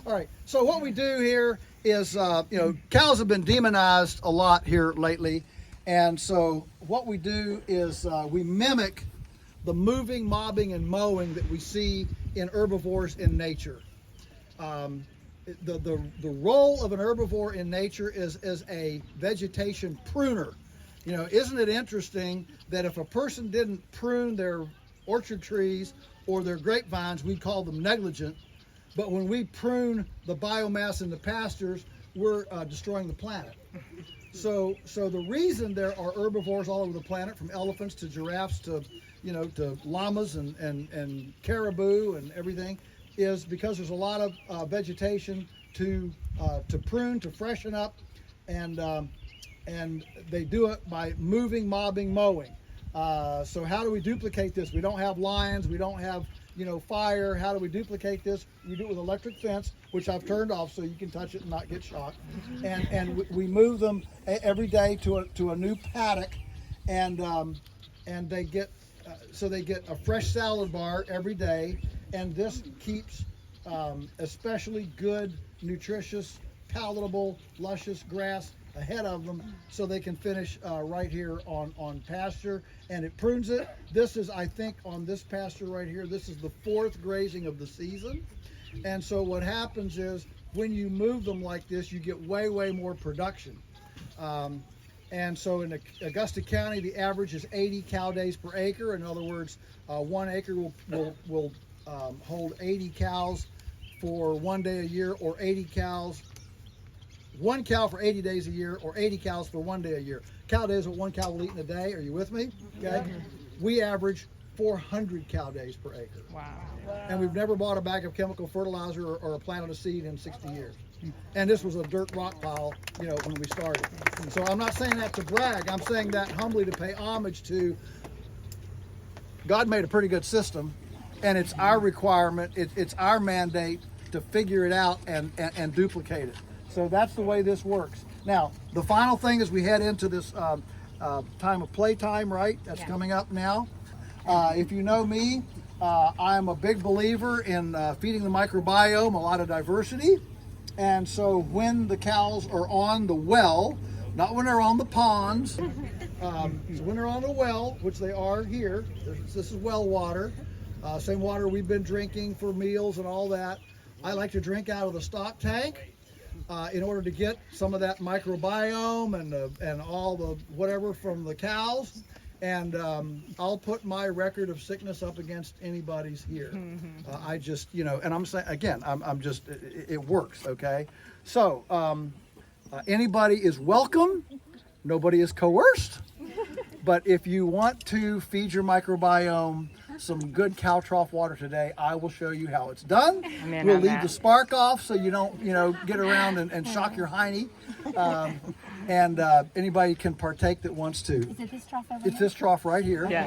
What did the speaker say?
All right, so what we do here is, you know, cows have been demonized a lot here lately. And so what we do is we mimic the moving, mobbing, and mowing that we see in herbivores in nature. The role of an herbivore in nature is as a vegetation pruner. You know, isn't it interesting that if a person didn't prune their orchard trees or their grapevines, we'd call them negligent. But when we prune the biomass in the pastures, we're destroying the planet. So the reason there are herbivores all over the planet, from elephants to giraffes to, you know, to llamas and caribou and everything, is because there's a lot of vegetation to prune, to freshen up, and they do it by moving, mobbing, mowing. So how do we duplicate this? We don't have lions, we don't have, you know, fire. How do we duplicate this? We do it with electric fence, which I've turned off so you can touch it and not get shocked. And we move them every day to a new paddock, and they get so they get a fresh salad bar every day, and this keeps especially good, nutritious, palatable, luscious grass ahead of them, so they can finish right here on pasture, and it prunes it. This is, I think, on this pasture right here, this is the 4th grazing of the season. And so what happens is when you move them like this, you get way more production. And so in Augusta County, the average is 80 cow days per acre. In other words, 1 acre will hold 80 cows for 1 day a year, or 80 cows, 1 cow for 80 days a year, or 80 cows for 1 day a year. Cow days, what 1 cow will eat in a day. Are you with me? Okay. We average 400 cow days per acre. Wow. And we've never bought a bag of chemical fertilizer or planted a seed in 60 years. And this was a dirt rock pile, you know, when we started. So I'm not saying that to brag. I'm saying that humbly to pay homage to God. Made a pretty good system, and it's our requirement, it's our mandate to figure it out and duplicate it. So that's the way this works. Now, the final thing is we head into this time of playtime, right? That's coming up now. If you know me, I'm a big believer in feeding the microbiome a lot of diversity. And so when the cows are on the well, not when they're on the ponds, so when they're on the well, which they are here, this is well water, same water we've been drinking for meals and all that. I like to drink out of the stock tank. In order to get some of that microbiome and all the whatever from the cows, and I'll put my record of sickness up against anybody's here. I just, you know, and I'm saying again, I'm just, it works, okay? So anybody is welcome. Nobody is coerced. But if you want to feed your microbiome some good cow trough water today, I will show you how it's done. We'll leave the spark off so you don't, you know, get around and shock your hiney. And anybody can partake that wants to. Is it this trough over It's this trough right here. Yeah.